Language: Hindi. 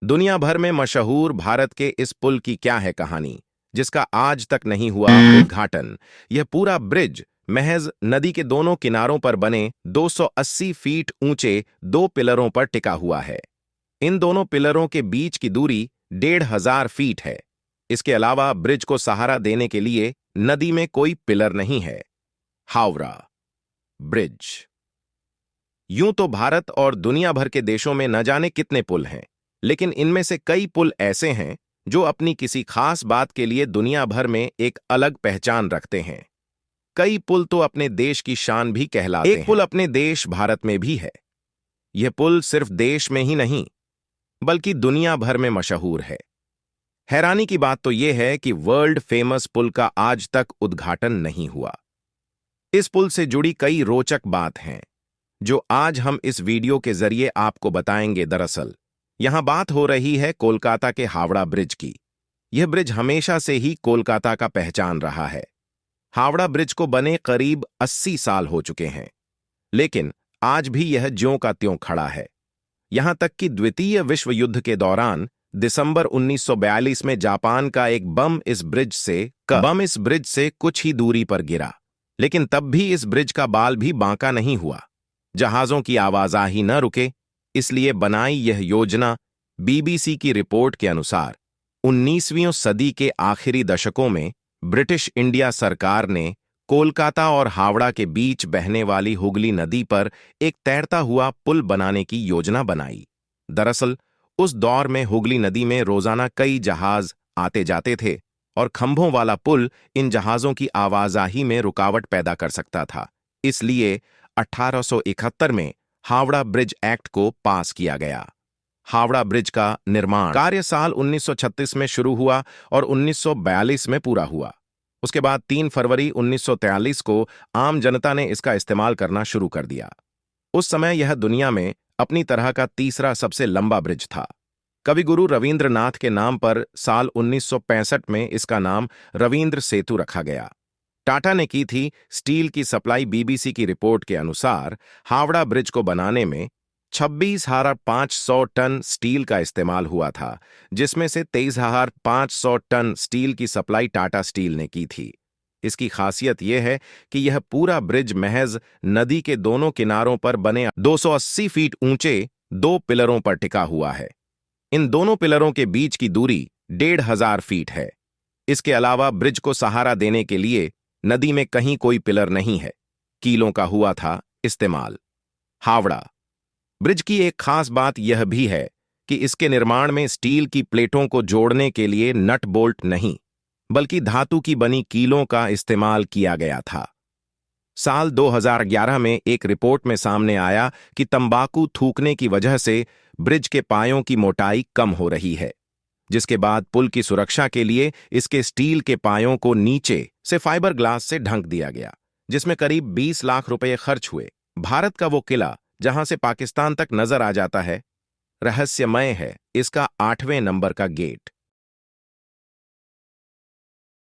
दुनिया भर में मशहूर भारत के इस पुल की क्या है कहानी, जिसका आज तक नहीं हुआ उद्घाटन। यह पूरा ब्रिज महज नदी के दोनों किनारों पर बने 280 फीट ऊंचे दो पिलरों पर टिका हुआ है। इन दोनों पिलरों के बीच की दूरी 1500 फीट है। इसके अलावा ब्रिज को सहारा देने के लिए नदी में कोई पिलर नहीं है। हावड़ा ब्रिज। यूं तो भारत और दुनिया भर के देशों में न जाने कितने पुल हैं, लेकिन इनमें से कई पुल ऐसे हैं जो अपनी किसी खास बात के लिए दुनिया भर में एक अलग पहचान रखते हैं। कई पुल तो अपने देश की शान भी कहलाते हैं। एक पुल अपने देश भारत में भी है। यह पुल सिर्फ देश में ही नहीं, बल्कि दुनिया भर में मशहूर है। हैरानी की बात तो यह है कि वर्ल्ड फेमस पुल का आज तक उद्घाटन नहीं हुआ। इस पुल से जुड़ी कई रोचक बात हैं, जो आज हम इस वीडियो के जरिए आपको बताएंगे। दरअसल यहां बात हो रही है कोलकाता के हावड़ा ब्रिज की। यह ब्रिज हमेशा से ही कोलकाता का पहचान रहा है। हावड़ा ब्रिज को बने करीब 80 साल हो चुके हैं, लेकिन आज भी यह ज्यों का त्यों खड़ा है। यहां तक कि द्वितीय विश्व युद्ध के दौरान दिसंबर 1942 में जापान का एक बम इस ब्रिज से कुछ ही दूरी पर गिरा, लेकिन तब भी इस ब्रिज का बाल भी बांका नहीं हुआ। जहाजों की आवाजाही न रुके, इसलिए बनाई यह योजना। बीबीसी की रिपोर्ट के अनुसार 19वीं सदी के आखिरी दशकों में ब्रिटिश इंडिया सरकार ने कोलकाता और हावड़ा के बीच बहने वाली हुगली नदी पर एक तैरता हुआ पुल बनाने की योजना बनाई। दरअसल उस दौर में हुगली नदी में रोजाना कई जहाज आते जाते थे और खंभों वाला पुल इन जहाजों की आवाजाही में रुकावट पैदा कर सकता था। इसलिए 1871 में हावड़ा ब्रिज एक्ट को पास किया गया। हावड़ा ब्रिज का निर्माण कार्य साल 1936 में शुरू हुआ और 1942 में पूरा हुआ। उसके बाद 3 फरवरी 1943 को आम जनता ने इसका इस्तेमाल करना शुरू कर दिया। उस समय यह दुनिया में अपनी तरह का तीसरा सबसे लंबा ब्रिज था। कविगुरु रविंद्रनाथ के नाम पर साल 1965 में इसका नाम रविंद्र सेतु रखा गया। टाटा ने की थी स्टील की सप्लाई। बीबीसी की रिपोर्ट के अनुसार हावड़ा ब्रिज को बनाने में 26,500 टन स्टील का इस्तेमाल हुआ था, जिसमें से 23,500 टन स्टील की सप्लाई टाटा स्टील ने की थी। इसकी खासियत यह है कि यह पूरा ब्रिज महज नदी के दोनों किनारों पर बने 280 फीट ऊंचे दो पिलरों पर टिका हुआ है। इन दोनों पिलरों के बीच की दूरी 1500 फीट है। इसके अलावा ब्रिज को सहारा देने के लिए नदी में कहीं कोई पिलर नहीं है। कीलों का हुआ था इस्तेमाल। हावड़ा ब्रिज की एक खास बात यह भी है कि इसके निर्माण में स्टील की प्लेटों को जोड़ने के लिए नट बोल्ट नहीं, बल्कि धातु की बनी कीलों का इस्तेमाल किया गया था। साल 2011 में एक रिपोर्ट में सामने आया कि तंबाकू थूकने की वजह से ब्रिज के पायों की मोटाई कम हो रही है, जिसके बाद पुल की सुरक्षा के लिए इसके स्टील के पायों को नीचे से फाइबर ग्लास से ढक दिया गया, जिसमें करीब 20 लाख रुपए खर्च हुए। भारत का वो किला जहां से पाकिस्तान तक नजर आ जाता है, रहस्यमय है इसका 8वें नंबर का गेट।